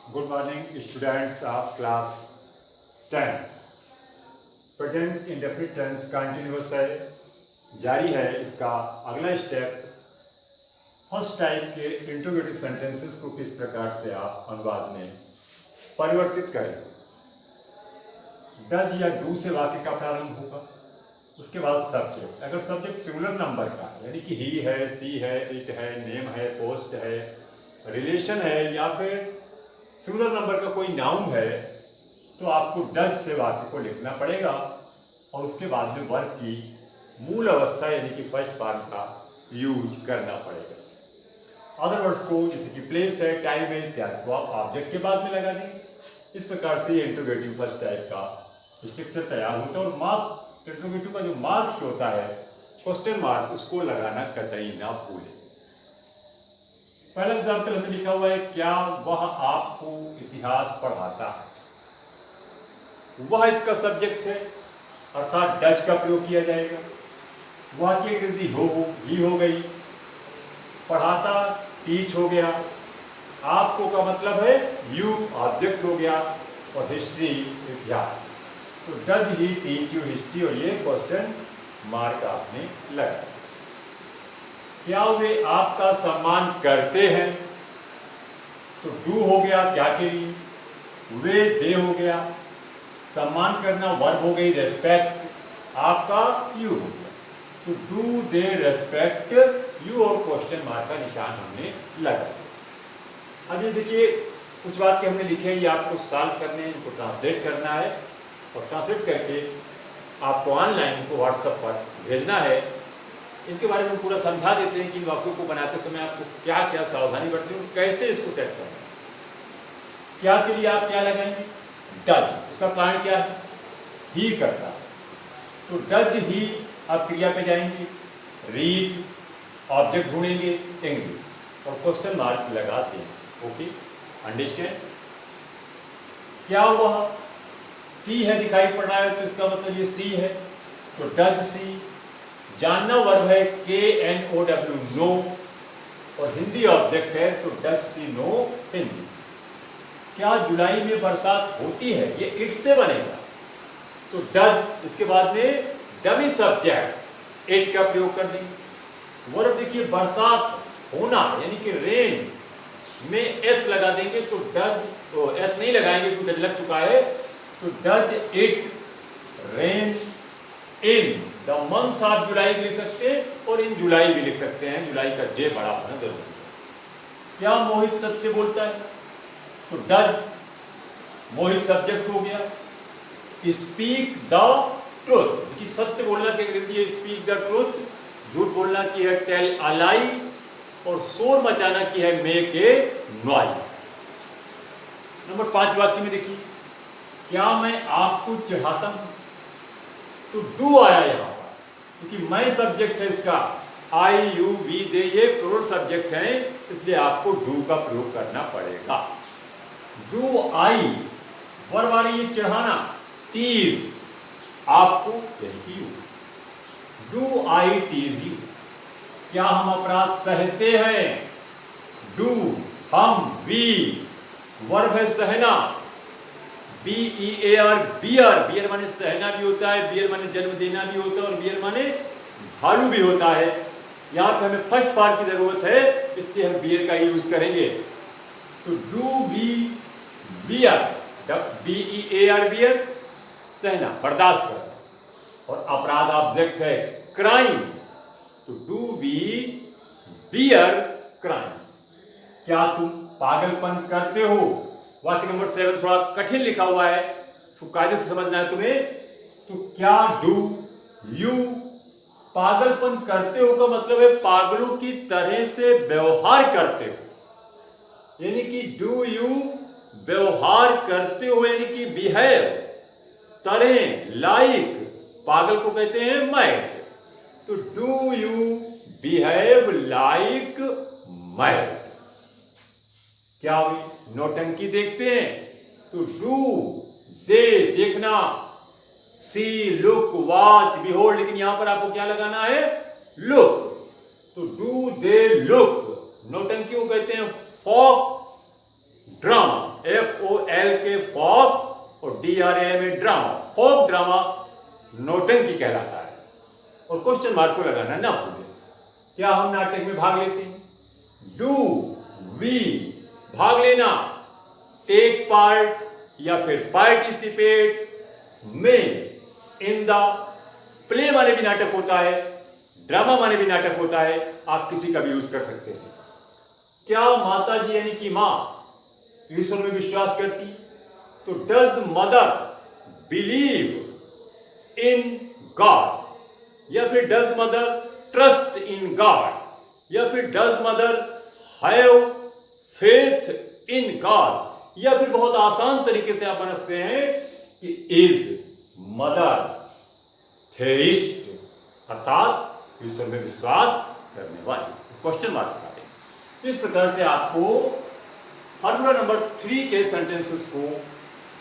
Good morning, students of class 10. Present indefinite tense continuous है, जारी है। इसका अगला स्टेप फर्स्ट टाइप के इंट्रोगेटिव सेंटेंसेस को किस प्रकार से आप अनुवाद में परिवर्तित करें। डज या डू से वाक्य का प्रारंभ होगा, उसके बाद सब्जेक्ट। अगर सब्जेक्ट सिंगुलर नंबर का यानी कि ही है, सी है, इट है, नेम है, पोस्ट है, रिलेशन है या फिर सिंगुलर नंबर का कोई नाउन है तो आपको डज से वाक्य को लिखना पड़ेगा और उसके बाद में वर्ब की मूल अवस्था यानी कि फर्स्ट फॉर्म का यूज करना पड़ेगा। अदर वर्ड्स को जैसे कि प्लेस है, टाइम है इत्यादि को आप ऑब्जेक्ट के बाद में लगा देंगे। इस प्रकार से इंट्रोगेटिव फर्स्ट टाइप का स्ट्रक्चर तैयार होता है और मार्क इंट्रोगेटिव का जो मार्क्स होता है क्वेश्चन मार्क, उसको लगाना कतई ना भूलें। पहला एग्जाम्पल हमें लिखा हुआ है, क्या वह आपको इतिहास पढ़ाता है। वह इसका सब्जेक्ट है अर्थात डज का प्रयोग किया जाएगा। वह की अंग्रेजी ही हो गई, पढ़ाता टीच हो गया, आपको का मतलब है यू ऑब्जेक्ट हो गया और हिस्ट्री इतिहास। तो does he teach you history और ये क्वेश्चन मार्क आपने लगाया। क्या वे आपका सम्मान करते हैं, तो डू हो गया क्या के लिए, वे दे हो गया, सम्मान करना वर्ब हो गई, रेस्पेक्ट आपका यू हो गया। तो डू दे रेस्पेक्ट यू और क्वेश्चन मार्क का निशान हमने लगाया। अब ये देखिए कुछ वाक्य हमने लिखे, ये आपको सॉल्व करने हैं, इनको ट्रांसलेट करना है और ट्रांसलेट करके आपको ऑनलाइन इनको व्हाट्सएप पर भेजना है। इनके बारे में पूरा समझा देते हैं कि इन वाक्यों को बनाते समय आपको क्या क्या सावधानी बरतनी है, कैसे इसको सेट करना है। क्या के लिए आप क्या लगाएंगे, डज। इसका कारण क्या है, ही करता है, तो डज ही आप क्रिया पे जाएंगे, रीड ऑब्जेक्ट ढूंढेंगे इंग्लिश और क्वेश्चन मार्क लगाते हैं। Okay, understand. क्या वह टी है दिखाई पड़ रहा है तो इसका मतलब ये सी है, तो डज सी। जानना वर्ब है KNOW नो और हिंदी ऑब्जेक्ट है तो डज सी नो हिंदी। क्या जुलाई में बरसात होती है, ये इट से बनेगा तो डज, इसके बाद में डमी सब्जेक्ट इट का प्रयोग कर देंगे। वर्ब देखिए बरसात होना यानी कि रेन में एस लगा देंगे तो डज, तो एस नहीं लगाएंगे क्योंकि लग चुका है, तो does it rain in the month of July भी लिख सकते हैं और इन जुलाई भी लिख सकते हैं, जुलाई का जे बड़ा होना जरूरी है। क्या मोहित सत्य बोलता है, तो डज मोहित सब्जेक्ट हो गया, स्पीक द ट्रूथ, सत्य बोलना की अंग्रेजी है स्पीक द ट्रूथ, झूठ बोलना की है टेल अ लाई और शोर मचाना की है मेक ए नॉइज। नंबर 5 वाक्य में देखिए, क्या मैं आपको चढ़ाता हूं, तो डू आया यहां पर क्योंकि मैं सब्जेक्ट है इसका, आई यू वी दे ये प्लूरल सब्जेक्ट है, इसलिए आपको डू का प्रयोग करना पड़ेगा। डू आई वर्ब आ रही है चढ़ाना, टीज आपको you, do I Ts you. क्या हम अपराध सहते हैं, डू हम, वी वर्ब है सहना, BEAR बियर, बियर माने सहना भी होता है, बियर माने जन्म देना भी होता है और बियर माने भालू भी होता है। यहाँ पे हमें फर्स्ट फॉर्म की जरूरत है इसलिए हम बियर का यूज करेंगे। तो do we bear, BEAR bear सहना बर्दाश्त करना और अपराध ऑब्जेक्ट है क्राइम, तो डू वी बियर क्राइम। क्या तुम पागलपन करते हो, वाक्य नंबर 7 थोड़ा कठिन लिखा हुआ है, तो कायदे से समझना है तुम्हें। तो क्या डू यू पागलपन करते हो का मतलब है पागलों की तरह से व्यवहार करते हो, यानी कि डू यू व्यवहार करते हो यानी कि बिहेव, तरह लाइक, पागल को कहते हैं मैड, तो do you behave like mad. क्या हुई, नौटंकी देखते हैं, तो डू दे देखना, सी लुक वॉच बिहोल्ड, लेकिन यहां पर आपको क्या लगाना है, लुक, तो डू दे लुक। नौटंकी को कहते हैं फॉक ड्रामा, और DRAM में ड्रामा, फोक ड्रामा नौटंकी कहलाता है। और क्वेश्चन मार्क को लगाना ना भूलें। क्या हम नाटक में भाग लेते हैं? डू वी, भाग लेना, टेक पार्ट या फिर पार्टिसिपेट में इन द प्ले माने भी नाटक होता है, ड्रामा माने भी नाटक होता है, आप किसी का भी यूज कर सकते हैं। क्या माता जी यानी कि मां ईश्वर में विश्वास करती? तो does mother believe in God, या फिर does mother trust in God, या फिर does mother have faith in God, या फिर बहुत आसान तरीके से आप बना सकते हैं कि इज मदर थेइस्ट, अर्थात ईश्वर में विश्वास करने वाली। क्वेश्चन मार्क लगा दें। इस प्रकार से आपको फार्मूला नंबर 3 के सेंटेंसेस को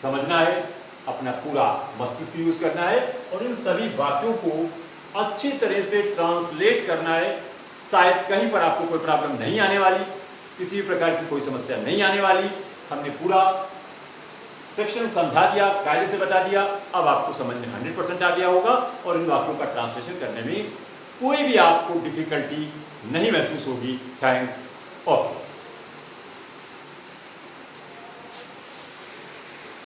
समझना है, अपना पूरा मस्तिष्क यूज करना है और इन सभी वाक्यों को अच्छी तरह से ट्रांसलेट करना है। शायद कहीं पर आपको कोई प्रॉब्लम नहीं आने वाली, किसी प्रकार की कोई समस्या नहीं आने वाली। हमने पूरा सेक्शन समझा दिया, कायदे से बता दिया। अब आपको समझ में 100% आ गया होगा और इन वाक्यों का ट्रांसलेशन करने में कोई भी आपको डिफिकल्टी नहीं महसूस होगी। थैंक्स। ओके।